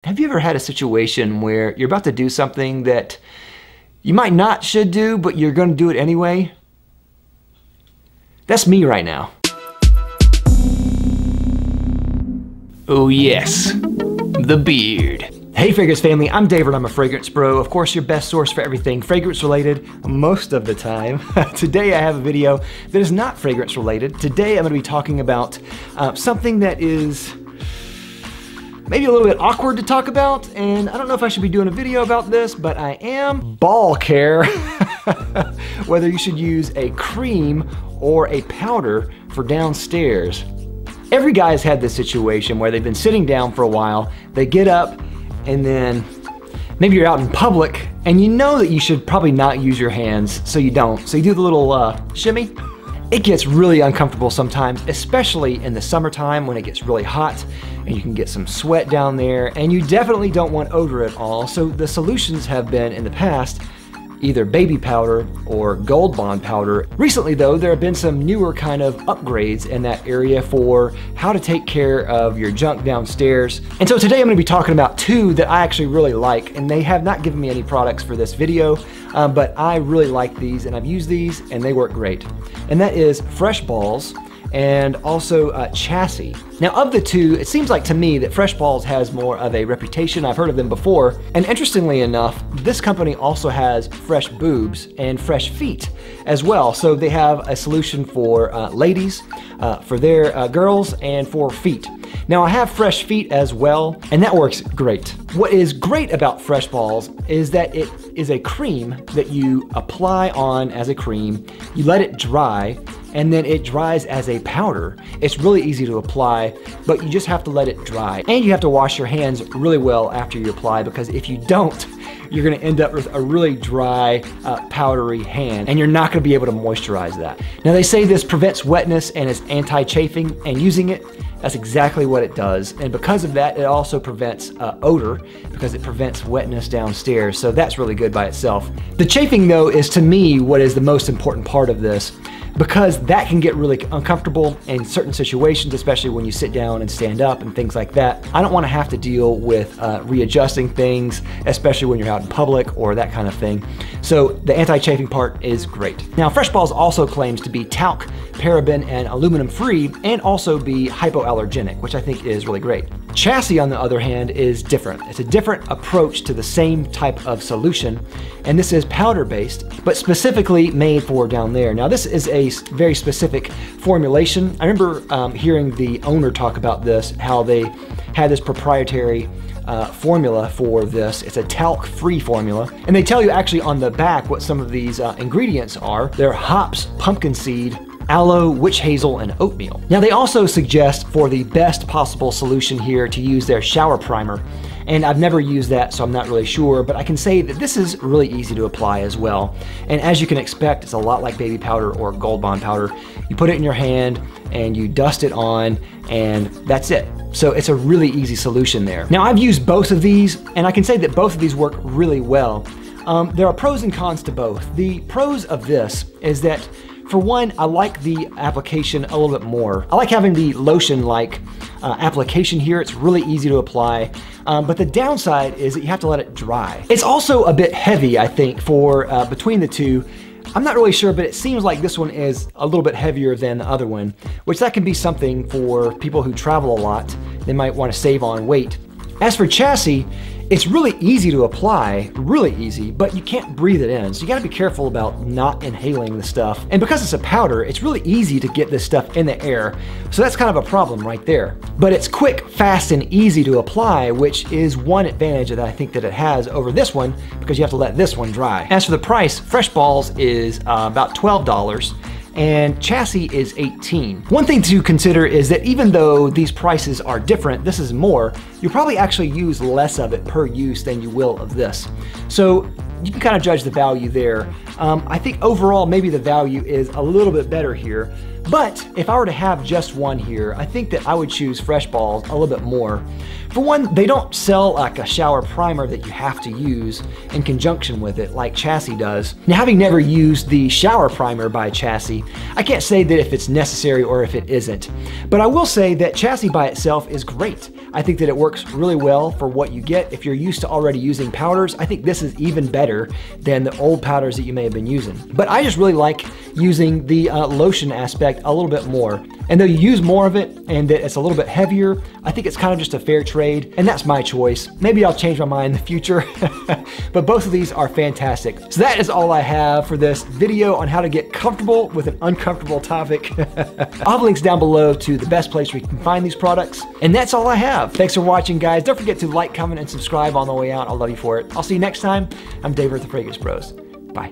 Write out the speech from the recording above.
Have you ever had a situation where you're about to do something that you might not should do, but you're gonna do it anyway? That's me right now. Oh yes, the beard. Hey fragrance family, I'm David, I'm a fragrance bro. Of course, your best source for everything fragrance related most of the time. Today I have a video that is not fragrance related. Today I'm gonna be talking about something that is maybe a little bit awkward to talk about, and I don't know if I should be doing a video about this, but I am. Ball care. Whether you should use a cream or a powder for downstairs. Every guy's had this situation where they've been sitting down for a while, they get up, and then maybe you're out in public and you know that you should probably not use your hands, so you don't. So you do the little shimmy. It gets really uncomfortable sometimes, especially in the summertime when it gets really hot and you can get some sweat down there, and you definitely don't want odor at all. So the solutions have been in the past either baby powder or Gold Bond powder. Recently though, there have been some newer kind of upgrades in that area for how to take care of your junk downstairs. And so today I'm gonna be talking about two that I actually really like, and they have not given me any products for this video, but I really like these and I've used these and they work great. And that is Fresh Balls and also Chassis. Now of the two, it seems like to me that Fresh Balls has more of a reputation. I've heard of them before. And interestingly enough, this company also has Fresh Boobs and Fresh Feet as well. So they have a solution for ladies, for their girls, and for feet. Now I have Fresh Feet as well, and that works great. What is great about Fresh Balls is that it is a cream that you apply on as a cream, you let it dry, and then it dries as a powder. It's really easy to apply, but you just have to let it dry. And you have to wash your hands really well after you apply, because if you don't, you're gonna end up with a really dry, powdery hand, and you're not gonna be able to moisturize that. Now they say this prevents wetness and is anti-chafing, and using it, that's exactly what it does. And because of that, it also prevents odor, because it prevents wetness downstairs. So that's really good by itself. The chafing though is, to me, what is the most important part of this, because that can get really uncomfortable in certain situations, especially when you sit down and stand up and things like that. I don't want to have to deal with readjusting things, especially when you're out in public or that kind of thing. So the anti-chafing part is great. Now Fresh Balls also claims to be talc, paraben, and aluminum free, and also be hypoallergenic, which I think is really great. Chassis, on the other hand, is different. It's a different approach to the same type of solution, and this is powder-based, but specifically made for down there. Now this is a very specific formulation. I remember hearing the owner talk about this, how they had this proprietary formula for this. It's a talc-free formula, and they tell you actually on the back what some of these ingredients are. They're hops, pumpkin seed, aloe, witch hazel, and oatmeal. Now they also suggest for the best possible solution here to use their shower primer. And I've never used that, so I'm not really sure, but I can say that this is really easy to apply as well. And as you can expect, it's a lot like baby powder or Gold Bond powder. You put it in your hand and you dust it on, and that's it. So it's a really easy solution there. Now I've used both of these, and I can say that both of these work really well. There are pros and cons to both. The pros of this is that, for one, I like the application a little bit more. I like having the lotion-like application here. It's really easy to apply, but the downside is that you have to let it dry. It's also a bit heavy, I think, for between the two. I'm not really sure, but it seems like this one is a little bit heavier than the other one, which that can be something for people who travel a lot. They might want to save on weight. As for Chassis, it's really easy to apply, really easy, but you can't breathe it in. So you gotta be careful about not inhaling the stuff. And because it's a powder, it's really easy to get this stuff in the air. So that's kind of a problem right there. But it's quick, fast, and easy to apply, which is one advantage that I think that it has over this one, because you have to let this one dry. As for the price, Fresh Balls is about $12. And Chassis is $18. One thing to consider is that even though these prices are different, this is more, you'll probably actually use less of it per use than you will of this. So you can kind of judge the value there. I think overall maybe the value is a little bit better here, But if I were to have just one here, I think that I would choose Fresh Balls a little bit more. For one, they don't sell like a shower primer that you have to use in conjunction with it like Chassis does. Now, having never used the shower primer by Chassis, I can't say that if it's necessary or if it isn't. But I will say that Chassis by itself is great. I think that it works really well for what you get. If you're used to already using powders, I think this is even better than the old powders that you may have been using. But I just really like using the lotion aspect a little bit more. And though you use more of it and that it's a little bit heavier, I think it's kind of just a fair trade, and that's my choice. Maybe I'll change my mind in the future, but both of these are fantastic. So that is all I have for this video on how to get comfortable with an uncomfortable topic. I'll have links down below to the best place where you can find these products. And that's all I have. Thanks for watching, guys. Don't forget to like, comment, and subscribe on the way out. I'll love you for it. I'll see you next time. I'm Dave with the Fragrance Bros. Bye.